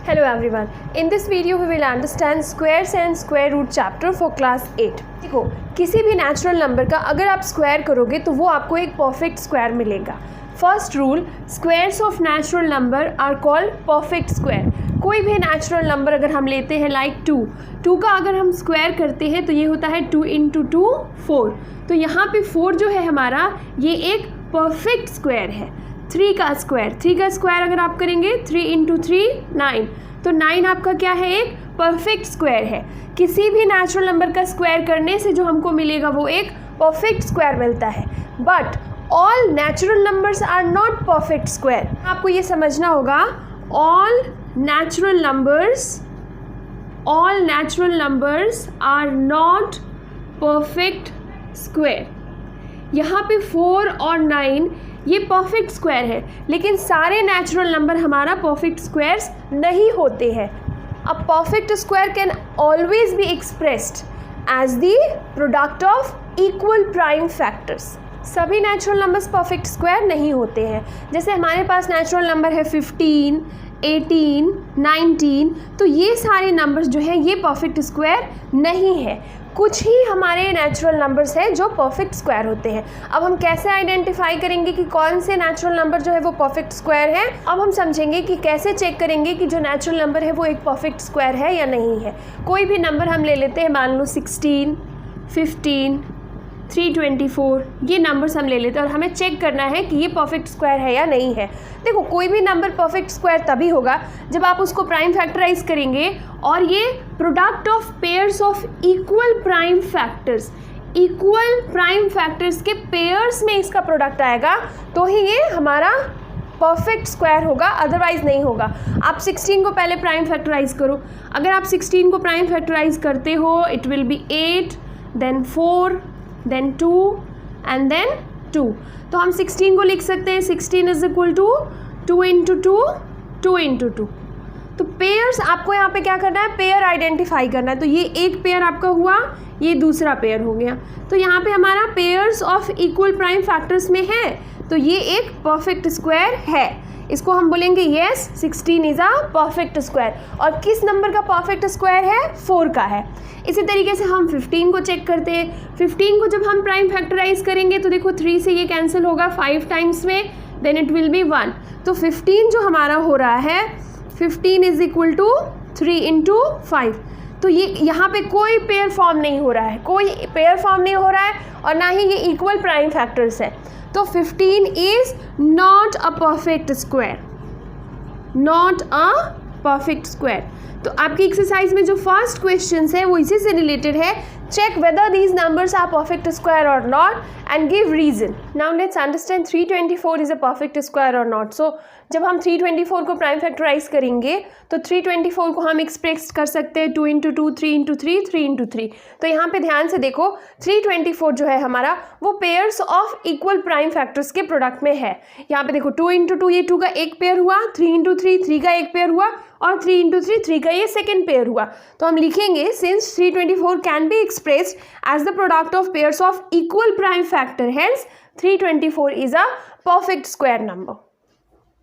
Hello everyone. In this video we will understand squares and square root chapter for class 8. देखो, किसी भी natural number का अगर आप स्क्वायर करोगे तो वो आपको एक परफेक्ट स्क्वायर मिलेगा. First rule, squares of natural number are called perfect square. कोई भी नेचुरल नंबर अगर हम लेते हैं लाइक 2 का अगर हम स्क्वायर करते हैं तो ये होता है 2 × 2 4. तो यहाँ पे 4 जो है हमारा ये एक परफेक्ट स्क्वायर है. 3 का स्क्वायर अगर आप करेंगे 3 × 3 9, तो 9 आपका क्या है, एक परफेक्ट स्क्वायर है. किसी भी नेचुरल नंबर का स्क्वायर करने से जो हमको मिलेगा वो एक परफेक्ट स्क्वायर मिलता है. But all natural numbers are not perfect square. आपको ये समझना होगा, all natural numbers are not perfect square. यहाँ पे 4 और 9 ये परफेक्ट स्क्वायर है, लेकिन सारे नेचुरल नंबर हमारा परफेक्ट स्क्वायर्स नहीं होते हैं. अ perfect square can always be expressed as the product of equal prime factors. सभी नेचुरल नंबर्स परफेक्ट स्क्वायर नहीं होते हैं. जैसे हमारे पास नेचुरल नंबर है 15, 18, 19, तो ये सारे नंबर्स जो हैं ये परफेक्ट स्क्वायर नहीं है. कुछ ही हमारे नेचुरल नंबर्स हैं जो परफेक्ट स्क्वायर होते हैं. अब हम कैसे आइडेंटिफाई करेंगे कि कौन से नेचुरल नंबर जो है वो परफेक्ट स्क्वायर है. अब हम समझेंगे कि कैसे चेक करेंगे कि जो नेचुरल नंबर है वो एक परफेक्ट स्क्वायर है या नहीं है. कोई भी नंबर हम ले लेते हैं, मान लो 16, 15, 324, ये नंबर्स हम ले लेते हैं और हमें चेक करना है कि ये परफेक्ट स्क्वायर है या नहीं है. देखो, कोई भी नंबर परफेक्ट स्क्वायर तभी होगा जब आप उसको प्राइम फैक्टराइज करेंगे और ये product of pairs of equal prime factors के पेयर्स में इसका प्रोडक्ट आएगा, तो ही ये हमारा परफेक्ट स्क्वायर होगा, अदरवाइज नहीं होगा. आप 16 को पहले प्राइम फैक्टराइज करो. अगर आप 16 को प्राइम फैक्टराइज करते हो, it will be 8, then 4, then 2 and then 2. तो हम 16 को लिख सकते हैं 16 इज इक्वल टू 2 × 2 2 × 2. तो पेयर्स आपको यहाँ पे क्या करना है, पेयर आइडेंटिफाई करना है. तो ये एक पेयर आपका हुआ, ये दूसरा पेयर हो गया. तो यहाँ पे हमारा pairs of equal prime factors में है, तो ये एक परफेक्ट स्क्वायर है. इसको हम बोलेंगे yes 16 is a perfect square. और किस नंबर का परफेक्ट स्क्वायर है, 4 का है. इसी तरीके से हम 15 को चेक करते हैं. 15 को जब हम प्राइम फैक्टराइज करेंगे तो देखो 3 से ये कैंसिल होगा 5 टाइम्स में, देन इट विल बी 1. तो 15 जो हमारा हो रहा है, 15 इज इक्वल टू 3 × 5. तो ये यहाँ पे कोई पेयर फॉर्म नहीं हो रहा है, और ना ही ये इक्वल प्राइम फैक्टर्स है. तो 15 is not a perfect square. तो आपकी एक्सरसाइज में जो फर्स्ट क्वेश्चन है वो इसी से रिलेटेड है. Check whether these numbers are perfect square or not and give reason. Now let's understand 324 is a perfect square or not. So जब हम 324 को प्राइम फैक्टराइज करेंगे तो 324 को हम एक्सप्रेस कर सकते हैं 2 × 2 3 × 3 3 × 3. तो यहाँ पे ध्यान से देखो, 324 जो है हमारा वो pairs of equal prime factors के प्रोडक्ट में है. यहाँ पे देखो 2 × 2 ये 2 का एक पेयर हुआ, 3 × 3 3 का एक पेयर हुआ, और 3 × 3 3 का ये सेकेंड पेयर हुआ. तो हम लिखेंगे since 324 can be expressed as the product of pairs of equal prime factor, hence 324 is a perfect square number.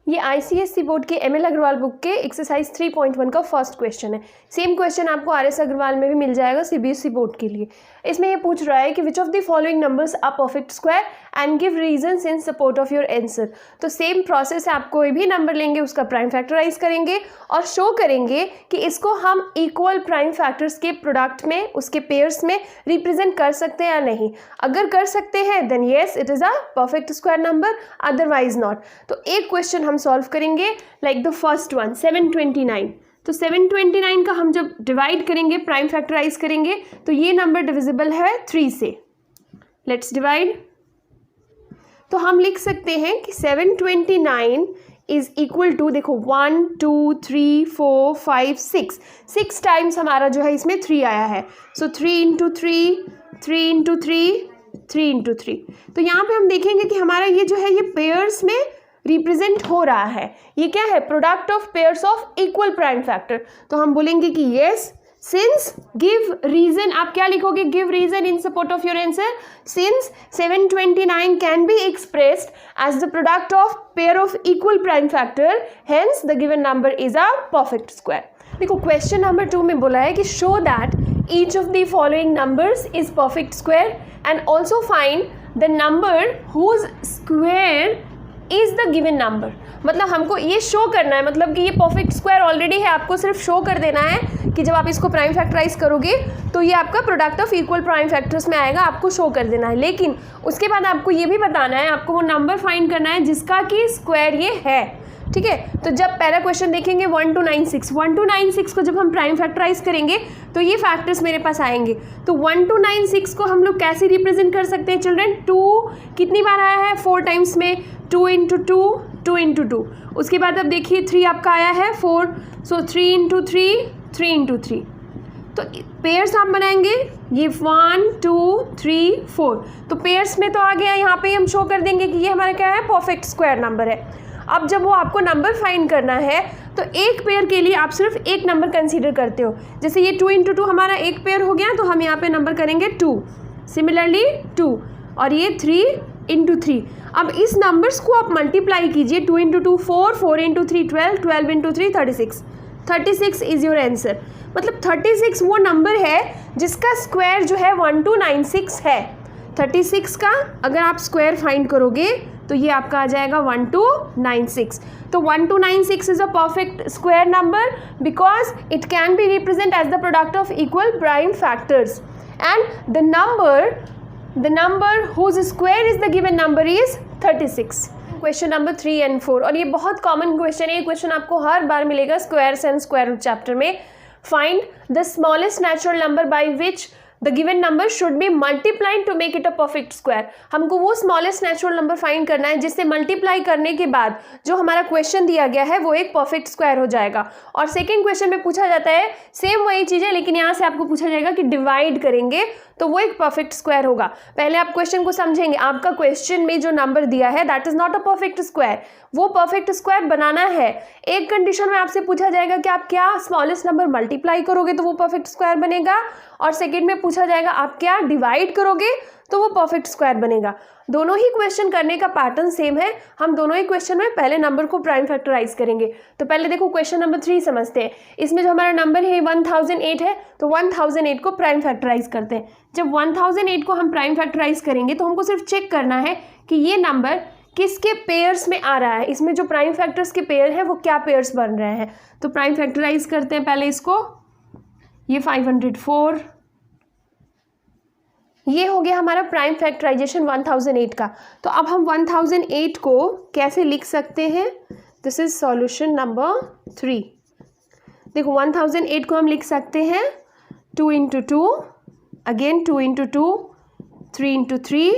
ये ICSE बोर्ड के ML अग्रवाल बुक के एक्सरसाइज 3.1 का फर्स्ट क्वेश्चन है. सेम क्वेश्चन आपको RS अग्रवाल में भी मिल जाएगा CBSE बोर्ड के लिए. इसमें ये पूछ रहा है कि which of the following numbers are perfect square and give reasons in support of your answer. तो सेम प्रोसेस है, आप कोई भी नंबर लेंगे उसका प्राइम फैक्टराइज करेंगे और शो करेंगे कि इसको हम इक्वल प्राइम फैक्टर्स के प्रोडक्ट में, उसके पेयर्स में रिप्रेजेंट कर सकते हैं या नहीं. अगर कर सकते हैं then yes it is a perfect square number, otherwise not. तो एक क्वेश्चन हम सॉल्व करेंगे लाइक द फर्स्ट वन 729. तो 729 का हम जब डिवाइड करेंगे, प्राइम फैक्टराइज करेंगे, तो ये नंबर डिविजिबल है 3 से. Let's divide. तो हम लिख सकते हैं कि 729 इज इक्वल टू, देखो 1 2 3 4 5 6 टाइम्स हमारा जो है इसमें 3 आया है. सो 3 × 3 3 × 3 3 × 3. तो यहाँ पे हम देखेंगे कि हमारा ये जो है ये पेयर्स में रिप्रेजेंट हो रहा है. ये क्या है, product of pairs of equal prime factor. तो हम बोलेंगे कि येस सिंस गिव रीजन, आप क्या लिखोगे, give reason in support of your answer. Since 729 can be expressed as the product of pair of equal prime factor, hence the given number is a perfect square. देखो question number 2 में बोला है कि show that each of the following numbers is perfect square and also find the number whose square is the given number. मतलब हमको ये show करना है, मतलब कि ये परफेक्ट स्क्वायर ऑलरेडी है, आपको सिर्फ शो कर देना है कि जब आप इसको प्राइम फैक्टराइज करोगे तो ये आपका product of equal prime factors में आएगा, आपको शो कर देना है. लेकिन उसके बाद आपको ये भी बताना है, आपको वो नंबर फाइंड करना है जिसका कि स्क्वायर ये है. ठीक है, तो जब पहला क्वेश्चन देखेंगे 1296, 1296 को जब हम प्राइम फैक्टराइज करेंगे तो ये फैक्टर्स मेरे पास आएंगे. तो 1296 को हम लोग कैसे रिप्रेजेंट कर सकते हैं चिल्ड्रन. 2 कितनी बार आया है, 4 टाइम्स में, 2 इंटू 2, 2 इंटू 2. उसके बाद अब देखिए 3 आपका आया है 4, सो 3 इंटू 3, 3 इंटू 3. तो पेयर्स आप बनाएंगे, ये 1 2 3 4, तो पेयर्स में तो आ गया. यहाँ पे हम शो कर देंगे कि ये हमारा क्या है, परफेक्ट स्क्वायर नंबर है. अब जब वो आपको नंबर फाइंड करना है तो एक पेयर के लिए आप सिर्फ एक नंबर कंसीडर करते हो. जैसे ये 2 इंटू 2 हमारा एक पेयर हो गया, तो हम यहाँ पे नंबर करेंगे 2, सिमिलरली 2, और ये 3 इंटू 3. अब इस नंबर्स को आप मल्टीप्लाई कीजिए. 2 into 2 4, 4 into 3 12, 12 into 3 36. 36 is your answer. मतलब 36 वो नंबर है जिसका स्क्वायर जो है 1296 है. 36 का अगर आप स्क्वायर फाइंड करोगे तो ये आपका आ जाएगा 1296. तो 1296 is a perfect square number because it can be represent as the product of equal prime factors and the number whose square is the given number is 36. Question number 3 and 4, और ये बहुत common question है. ये question आपको हर बार मिलेगा squares and square root chapter में. Find the smallest natural number by which the given number should be multiplied to make it a perfect square. हमको वो स्मॉलेस्ट नेचुरल नंबर फाइंड करना है जिससे मल्टीप्लाई करने के बाद जो हमारा क्वेश्चन दिया गया है वो एक परफेक्ट स्क्वायर हो जाएगा. और सेकंड क्वेश्चन में पूछा जाता है सेम वही चीज़ है, लेकिन यहाँ से आपको पूछा जाएगा कि डिवाइड करेंगे तो वो एक परफेक्ट स्क्वायर होगा. पहले आप क्वेश्चन को समझेंगे. आपका क्वेश्चन में जो नंबर दिया है that is not a perfect square. वो परफेक्ट स्क्वायर बनाना है. एक कंडीशन में आपसे पूछा जाएगा कि आप क्या स्मॉलेस्ट नंबर मल्टीप्लाई करोगे तो वो परफेक्ट स्क्वायर बनेगा, और सेकंड में पूछा जाएगा आप क्या डिवाइड करोगे तो वो परफेक्ट स्क्वायर बनेगा. दोनों ही क्वेश्चन करने का पैटर्न सेम है. हम दोनों ही क्वेश्चन में पहले नंबर को प्राइम फैक्टराइज करेंगे. तो पहले देखो क्वेश्चन नंबर 3 समझते हैं. इसमें जो हमारा नंबर है 1008 है, तो 1008 को प्राइम फैक्टराइज करते हैं. जब 1008 को हम प्राइम फैक्टराइज करेंगे तो हमको सिर्फ चेक करना है कि ये नंबर किसके पेयर्स में आ रहा है. इसमें जो प्राइम फैक्टर्स के पेयर हैं वो क्या पेयर्स बन रहे हैं. तो प्राइम फैक्टराइज करते हैं पहले इसको. ये 504, ये हो गया हमारा प्राइम फैक्टराइजेशन 1008 का. तो अब हम 1008 को कैसे लिख सकते हैं. This is solution number 3. देखो 1008 को हम लिख सकते हैं 2 into 2, again 2 into 2, 3 into 3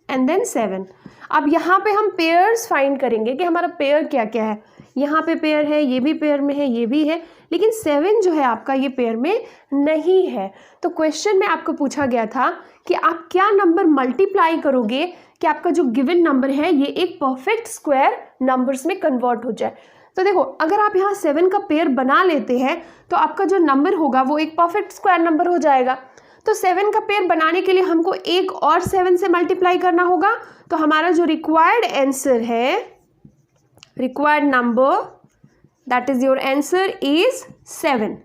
and then 7. अब यहाँ पे हम पेयर्स फाइंड करेंगे कि हमारा पेयर क्या क्या है. यहाँ पे पेयर है, ये भी पेयर में है, ये भी है, लेकिन 7 जो है आपका ये पेयर में नहीं है. तो क्वेश्चन में आपको पूछा गया था कि आप क्या नंबर मल्टीप्लाई करोगे कि आपका जो गिवन नंबर है ये एक परफेक्ट स्क्वायर नंबर्स में कन्वर्ट हो जाए. तो देखो अगर आप यहाँ 7 का पेयर बना लेते हैं तो आपका जो नंबर होगा वो एक परफेक्ट स्क्वायर नंबर हो जाएगा. तो 7 का पेयर बनाने के लिए हमको एक और 7 से मल्टीप्लाई करना होगा. तो हमारा जो रिक्वायर्ड आंसर है, required number that is your answer is 7.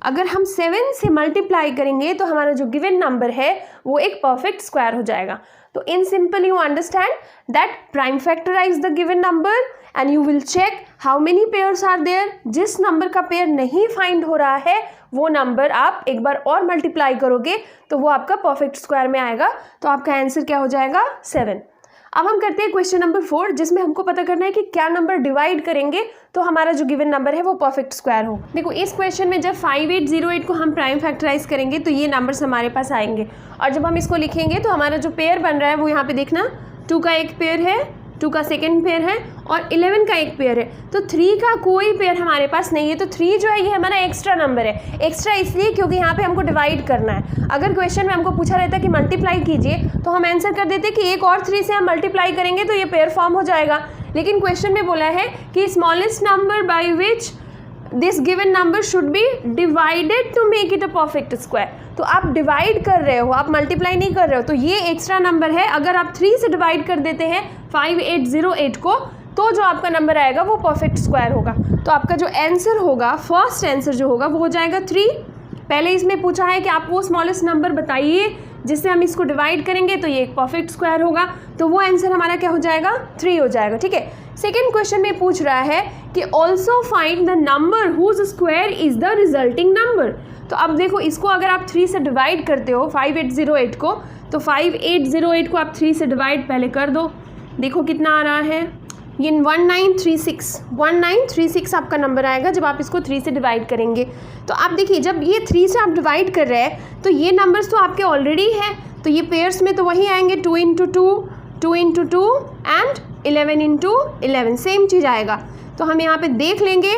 अगर हम 7 से मल्टीप्लाई करेंगे तो हमारा जो गिवन नंबर है वो एक परफेक्ट स्क्वायर हो जाएगा. तो in simple you understand that prime factorize the given number and you will check how many pairs are there. जिस नंबर का पेयर नहीं फाइंड हो रहा है वो नंबर आप एक बार और मल्टीप्लाई करोगे तो वो आपका परफेक्ट स्क्वायर में आएगा. तो आपका आंसर क्या हो जाएगा 7. अब हम करते हैं क्वेश्चन नंबर 4 जिसमें हमको पता करना है कि क्या नंबर डिवाइड करेंगे तो हमारा जो गिवन नंबर है वो परफेक्ट स्क्वायर हो. देखो इस क्वेश्चन में जब 5808 को हम प्राइम फैक्टराइज करेंगे तो ये नंबर्स हमारे पास आएंगे, और जब हम इसको लिखेंगे तो हमारा जो पेयर बन रहा है वो यहाँ पे देखना 2 का एक पेयर है, 2 का सेकेंड पेयर है और 11 का एक पेयर है. तो 3 का कोई पेयर हमारे पास नहीं है. तो 3 जो है ये हमारा एक्स्ट्रा नंबर है. एक्स्ट्रा इसलिए क्योंकि यहाँ पे हमको डिवाइड करना है. अगर क्वेश्चन में हमको पूछा रहता कि मल्टीप्लाई कीजिए तो हम आंसर कर देते कि एक और 3 से हम मल्टीप्लाई करेंगे तो ये पेयर फॉर्म हो जाएगा. लेकिन क्वेश्चन में बोला है कि smallest number by which this given number should be divided to make it a perfect square. तो आप डिवाइड कर रहे हो, आप मल्टीप्लाई नहीं कर रहे हो, तो ये एक्स्ट्रा नंबर है। अगर आप 3 से डिवाइड कर देते हैं 5808 को, तो जो आपका नंबर आएगा वो परफेक्ट स्क्वायर होगा। तो आपका जो आंसर होगा, फर्स्ट आंसर जो होगा वो हो जाएगा 3। पहले इसमें पूछा है कि आप वो स्मॉलेस्ट नंबर बताइए जिससे हम इसको डिवाइड करेंगे तो ये एक परफेक्ट स्क्वायर होगा, तो वो आंसर हमारा क्या हो जाएगा, 3 हो जाएगा। ठीक है, सेकेंड क्वेश्चन में पूछ रहा है कि also find the number whose square is the resulting number. तो अब देखो, इसको अगर आप 3 से डिवाइड करते हो 5808 को, तो 5808 को आप 3 से डिवाइड पहले कर दो, देखो कितना आ रहा है, ये 1936 आपका नंबर आएगा जब आप इसको 3 से डिवाइड करेंगे। तो आप देखिए, जब ये 3 से आप डिवाइड कर रहे हैं तो ये नंबर्स तो आपके ऑलरेडी हैं, तो ये पेयर्स में तो वही आएंगे, 2 इंटू 2 एंड 11 इंटू 11, सेम चीज़ आएगा। तो हम यहाँ पे देख लेंगे,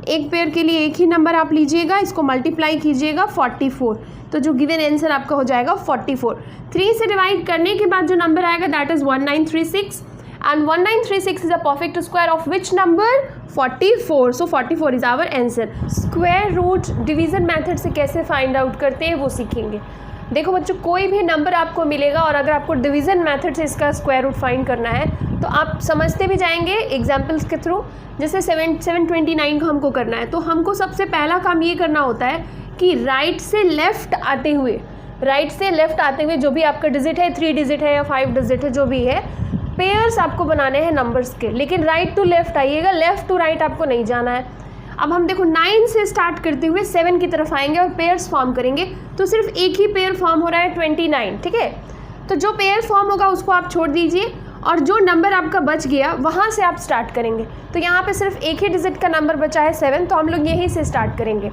एक पेयर के लिए एक ही नंबर आप लीजिएगा, इसको मल्टीप्लाई कीजिएगा 44, तो जो गिवन आंसर आपका हो जाएगा 44। 3 से डिवाइड करने के बाद जो नंबर आएगा that is 1936, and 1936 is a perfect square of which number, 44. So 44 is our answer. Square root division method से कैसे फाइंड आउट करते हैं वो सीखेंगे। देखो बच्चों, कोई भी नंबर आपको मिलेगा और अगर आपको डिवीज़न मेथड से इसका स्क्वायर रूट फाइंड करना है तो आप समझते भी जाएंगे एग्जाम्पल्स के थ्रू। जैसे 729 को हमको करना है, तो हमको सबसे पहला काम ये करना होता है कि राइट से लेफ़्ट आते हुए जो भी आपका डिजिट है, 3 डिजिट है या 5 डिजिट है, जो भी है, पेयर्स आपको बनाने हैं नंबर्स के, लेकिन राइट टू लेफ्ट आइएगा, लेफ्ट टू राइट आपको नहीं जाना है। अब हम देखो 9 से स्टार्ट करते हुए 7 की तरफ आएंगे और पेयर्स फॉर्म करेंगे, तो सिर्फ एक ही पेयर फॉर्म हो रहा है 29। ठीक है, तो जो पेयर फॉर्म होगा उसको आप छोड़ दीजिए और जो नंबर आपका बच गया वहाँ से आप स्टार्ट करेंगे। तो यहाँ पे सिर्फ एक ही डिजिट का नंबर बचा है 7, तो हम लोग यहीं से स्टार्ट करेंगे।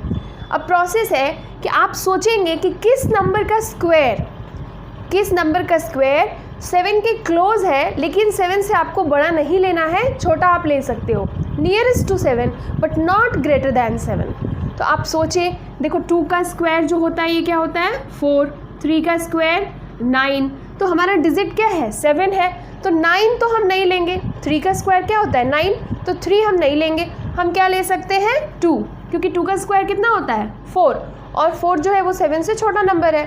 अब प्रोसेस है कि आप सोचेंगे कि किस नंबर का स्क्वायर 7 के क्लोज है, लेकिन 7 से आपको बड़ा नहीं लेना है, छोटा आप ले सकते हो, nearest to 7 but not greater than 7। तो आप सोचें, देखो 2 का स्क्वायर जो होता है ये क्या होता है, 4, 3 का स्क्वायर 9, तो हमारा डिजिट क्या है, 7 है, तो 9 तो हम नहीं लेंगे। 3 का स्क्वायर क्या होता है, 9, तो 3 हम नहीं लेंगे, हम क्या ले सकते हैं, 2, क्योंकि 2 का स्क्वायर कितना होता है, 4, और 4 जो है वो 7 से छोटा नंबर है।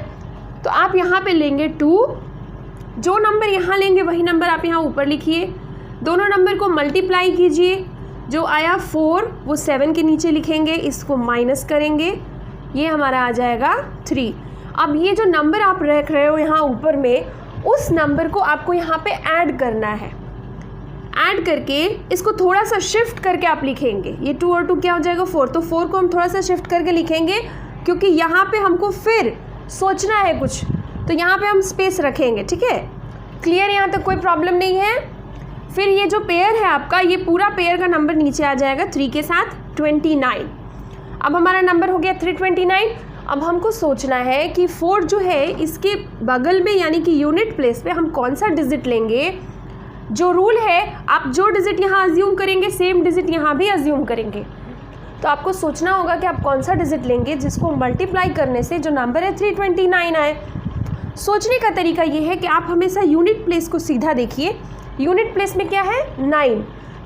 तो आप यहाँ पे लेंगे 2, जो नंबर यहाँ लेंगे वही नंबर आप यहाँ ऊपर लिखिए, दोनों नंबर को मल्टीप्लाई कीजिए, जो आया 4 वो 7 के नीचे लिखेंगे, इसको माइनस करेंगे, ये हमारा आ जाएगा 3। अब ये जो नंबर आप रख रहे हो यहाँ ऊपर में, उस नंबर को आपको यहाँ पे ऐड करना है, ऐड करके इसको थोड़ा सा शिफ्ट करके आप लिखेंगे, ये 2 और 2 क्या हो जाएगा, 4, तो 4 को हम थोड़ा सा शिफ्ट करके लिखेंगे क्योंकि यहाँ पे हमको फिर सोचना है कुछ, तो यहाँ पे हम स्पेस रखेंगे। ठीक है, क्लियर, यहाँ तक कोई प्रॉब्लम नहीं है। फिर ये जो पेयर है आपका, ये पूरा पेयर का नंबर नीचे आ जाएगा 3 के साथ 29। अब हमारा नंबर हो गया 329। अब हमको सोचना है कि 4 जो है इसके बगल में यानी कि यूनिट प्लेस पे हम कौन सा डिजिट लेंगे। जो रूल है, आप जो डिजिट यहाँ अज्यूम करेंगे सेम डिजिट यहाँ भी अज्यूम करेंगे, तो आपको सोचना होगा कि आप कौन सा डिजिट लेंगे जिसको मल्टीप्लाई करने से जो नंबर है 329 आए। सोचने का तरीका ये है कि आप हमेशा यूनिट प्लेस को सीधा देखिए, यूनिट प्लेस में क्या है, 9,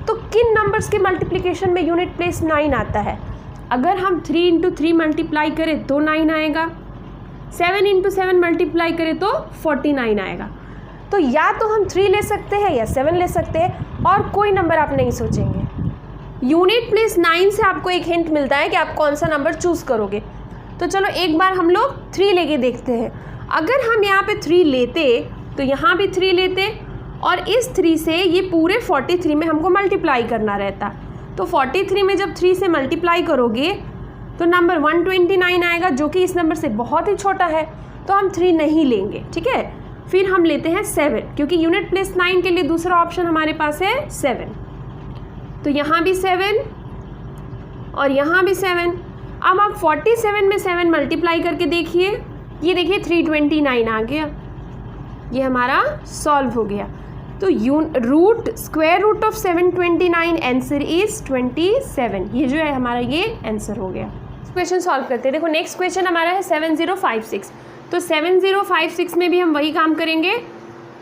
तो किन नंबर्स के मल्टीप्लिकेशन में यूनिट प्लेस 9 आता है। अगर हम 3 इंटू 3 मल्टीप्लाई करें तो 9 आएगा, 7 इंटू 7 मल्टीप्लाई करें तो 49 आएगा। तो या तो हम 3 ले सकते हैं या 7 ले सकते हैं, और कोई नंबर आप नहीं सोचेंगे। यूनिट प्लेस 9 से आपको एक हिंट मिलता है कि आप कौन सा नंबर चूज़ करोगे। तो चलो एक बार हम लोग 3 लेके देखते हैं। अगर हम यहाँ पे 3 लेते तो यहाँ भी 3 लेते, और इस 3 से ये पूरे 43 में हमको मल्टीप्लाई करना रहता, तो 43 में जब 3 से मल्टीप्लाई करोगे तो नंबर 129 आएगा, जो कि इस नंबर से बहुत ही छोटा है, तो हम 3 नहीं लेंगे। ठीक है, फिर हम लेते हैं 7, क्योंकि यूनिट प्लेस 9 के लिए दूसरा ऑप्शन हमारे पास है 7, तो यहाँ भी 7 और यहाँ भी 7। अब आप 47 में 7 मल्टीप्लाई करके देखिए, ये देखिए 329 आ गया, ये हमारा सॉल्व हो गया। तो square root of 729 answer is 27, ये जो है हमारा ये आंसर हो गया। क्वेश्चन सॉल्व करते हैं। देखो नेक्स्ट क्वेश्चन हमारा है 7056। तो 7056 में भी हम वही काम करेंगे,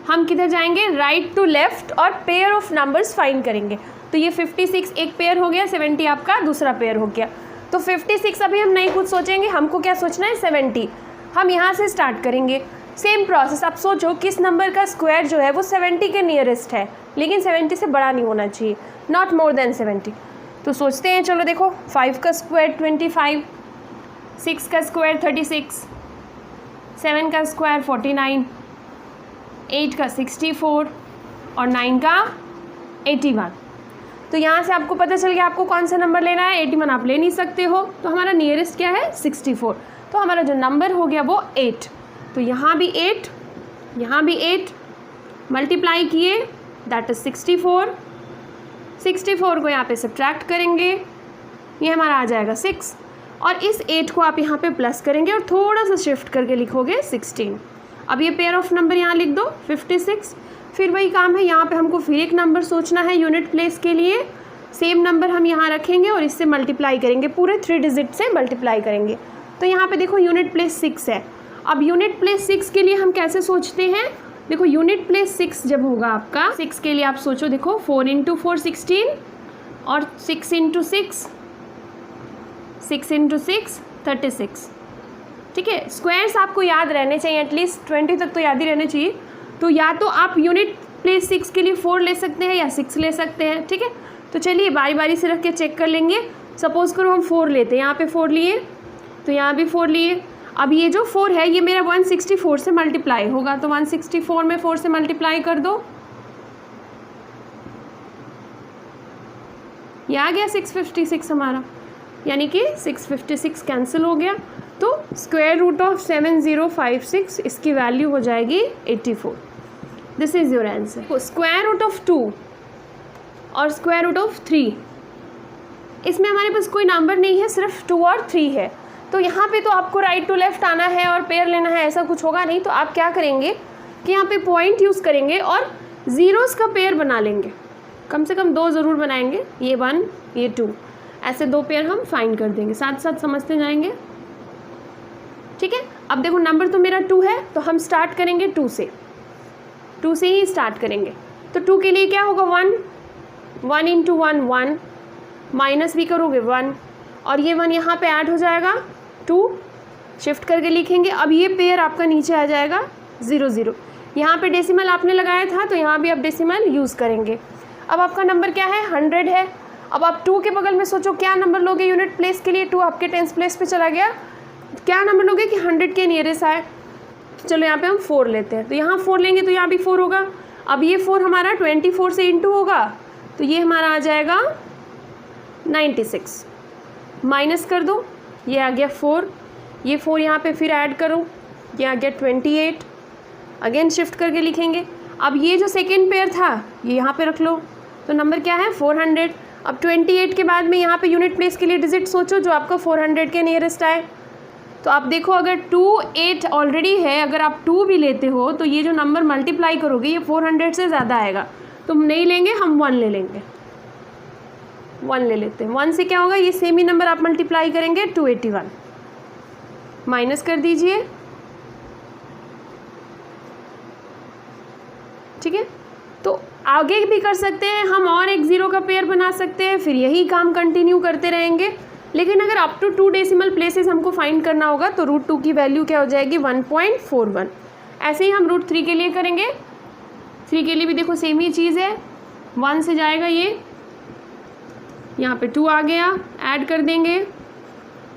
हम किधर जाएंगे, राइट टू लेफ्ट, और पेयर ऑफ नंबर्स फाइंड करेंगे। तो ये 56 एक पेयर हो गया, 70 आपका दूसरा पेयर हो गया। तो 56 अभी हम नहीं कुछ सोचेंगे, हमको क्या सोचना है 70। हम यहाँ से स्टार्ट करेंगे सेम प्रोसेस। आप सोचो किस नंबर का स्क्वायर जो है वो 70 के नियरेस्ट है, लेकिन 70 से बड़ा नहीं होना चाहिए, नॉट मोर देन 70। तो सोचते हैं, चलो देखो 5 का स्क्वायर 25, 6 का स्क्वायर 36, 7 का स्क्वायर 49, 8 का 64 और 9 का 81। तो यहाँ से आपको पता चल गया आपको कौन सा नंबर लेना है। 81 आप ले नहीं सकते हो, तो हमारा नियरेस्ट क्या है 64। तो हमारा जो नंबर हो गया वो 8। तो यहाँ भी 8, यहाँ भी 8 मल्टीप्लाई किए, दैट इज 64। 64 को यहाँ पे सब्ट्रैक्ट करेंगे, ये हमारा आ जाएगा 6। और इस 8 को आप यहाँ पे प्लस करेंगे और थोड़ा सा शिफ्ट करके लिखोगे 16। अब ये पेयर ऑफ नंबर यहाँ लिख दो 56। फिर वही काम है, यहाँ पे हमको फिर एक नंबर सोचना है यूनिट प्लेस के लिए। सेम नंबर हम यहाँ रखेंगे और इससे मल्टीप्लाई करेंगे, पूरे 3 डिजिट से मल्टीप्लाई करेंगे। तो यहाँ पे देखो यूनिट प्लेस 6 है। अब यूनिट प्लेस 6 के लिए हम कैसे सोचते हैं, देखो यूनिट प्लेस 6 जब होगा आपका, 6 के लिए आप सोचो, देखो 4 × 4 16 और 6 × 6 6 × 6 36। ठीक है, स्क्वायर्स आपको याद रहने चाहिए, एटलीस्ट 20 तक तो याद ही रहने चाहिए। तो या तो आप यूनिट प्लेस 6 के लिए 4 ले सकते हैं या 6 ले सकते हैं। ठीक है, तो चलिए बारी बारी से रख के चेक कर लेंगे। सपोज़ करो हम 4 लेते हैं, यहाँ पे 4 लिए, तो यहाँ भी 4 लिए। अब ये जो 4 है ये मेरा 164 से मल्टीप्लाई होगा, तो 164 में 4 से मल्टीप्लाई कर दो, ये आ गया 656 हमारा, यानी कि 656 कैंसिल हो गया। तो स्क्वायर रूट ऑफ 7056 इसकी वैल्यू हो जाएगी 84। This is your answer. Square root of 2 और स्क्वायर रूट ऑफ 3, इसमें हमारे पास कोई नंबर नहीं है, सिर्फ 2 और 3 है। तो यहाँ पे तो आपको राइट टू लेफ्ट आना है और पेयर लेना है, ऐसा कुछ होगा नहीं। तो आप क्या करेंगे कि यहाँ पे पॉइंट यूज़ करेंगे और ज़ीरोज़ का पेयर बना लेंगे, कम से कम 2 ज़रूर बनाएंगे, ये 1 ये 2, ऐसे 2 पेयर हम फाइंड कर देंगे, साथ साथ समझते जाएंगे। ठीक है, अब देखो नंबर तो मेरा 2 है, तो हम स्टार्ट करेंगे 2 से, 2 से ही स्टार्ट करेंगे। तो 2 के लिए क्या होगा 1, 1 × 1 1, माइनस भी करोगे 1 और ये 1 यहाँ पे ऐड हो जाएगा, 2 शिफ्ट करके लिखेंगे। अब ये पेयर आपका नीचे आ जाएगा 0 0। यहाँ पे डेसिमल आपने लगाया था तो यहाँ भी आप डेसिमल यूज़ करेंगे। अब आपका नंबर क्या है 100 है। अब आप 2 के बगल में सोचो क्या नंबर लोगे यूनिट प्लेस के लिए, 2 आपके टेंस प्लेस पे चला गया, क्या नंबर लोगे कि 100 के नियरेस्ट आए। तो चलो यहाँ पे हम 4 लेते हैं, तो यहाँ 4 लेंगे तो यहाँ भी 4 होगा। अब ये 4 हमारा 24 से इंटू होगा, तो ये हमारा आ जाएगा 96, माइनस कर दो, ये आ गया 4, ये 4 यहाँ पे फिर ऐड करो, ये आ गया 28, अगेन शिफ्ट करके लिखेंगे। अब ये जो सेकेंड पेयर था ये यहाँ पे रख लो, तो नंबर क्या है 400। अब 28 के बाद में यहाँ पे यूनिट प्लेस के लिए डिजिट सोचो जो आपका 400 के नियरेस्ट आए। तो आप देखो अगर 2 8 ऑलरेडी है, अगर आप 2 भी लेते हो तो ये जो नंबर मल्टीप्लाई करोगे ये 400 से ज़्यादा आएगा। तो हम नहीं लेंगे, हम 1 ले लेंगे, 1 ले लेते हैं। 1 से क्या होगा, ये सेम ही नंबर आप मल्टीप्लाई करेंगे 281, माइनस कर दीजिए। ठीक है, तो आगे भी कर सकते हैं हम, और एक 0 का पेयर बना सकते हैं, फिर यही काम कंटिन्यू करते रहेंगे। लेकिन अगर अप टू 2 डेसिमल प्लेसेस हमको फाइंड करना होगा तो √2 की वैल्यू क्या हो जाएगी 1.41। ऐसे ही हम √3 के लिए करेंगे। 3 के लिए भी देखो सेम ही चीज़ है, 1 से जाएगा ये, यहाँ पे 2 आ गया, ऐड कर देंगे,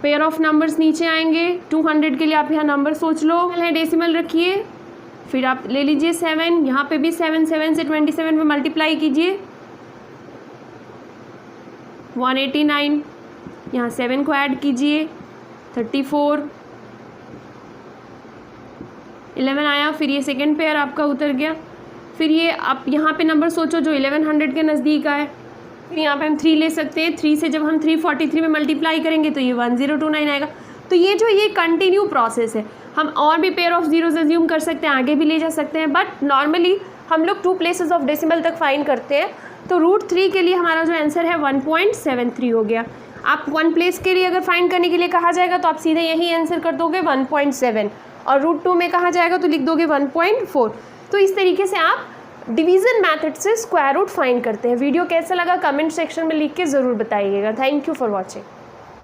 पेयर ऑफ नंबर्स नीचे आएंगे। 200 के लिए आप यहाँ नंबर सोच लो, पहले डेसिमल रखिए, फिर आप ले लीजिए 7, यहाँ पे भी 7 7 से 27 में मल्टीप्लाई कीजिए, 189, यहाँ 7 को ऐड कीजिए, 34, 11 आया, फिर ये सेकेंड पेयर आपका उतर गया। फिर ये आप यहाँ पे नंबर सोचो जो 1100 के नज़दीक आए। फिर यहाँ पे हम 3 ले सकते हैं, 3 से जब हम 343 में मल्टीप्लाई करेंगे तो ये 1029 आएगा। तो ये कंटिन्यू प्रोसेस है, हम और भी पेयर ऑफ जीरोज अज्यूम कर सकते हैं, आगे भी ले जा सकते हैं, बट नॉर्मली हम लोग 2 प्लेसेस ऑफ डेसिमल तक फाइंड करते हैं। तो √3 के लिए हमारा जो आंसर है 1.73 हो गया। आप 1 प्लेस के लिए अगर फाइंड करने के लिए कहा जाएगा तो आप सीधे यही आंसर कर दोगे 1.7, और √2 में कहा जाएगा तो लिख दोगे 1.4। तो इस तरीके से आप डिवीज़न मेथड से स्क्वायर रूट फाइंड करते हैं। वीडियो कैसा लगा कमेंट सेक्शन में लिख के ज़रूर बताइएगा। Thank you for watching.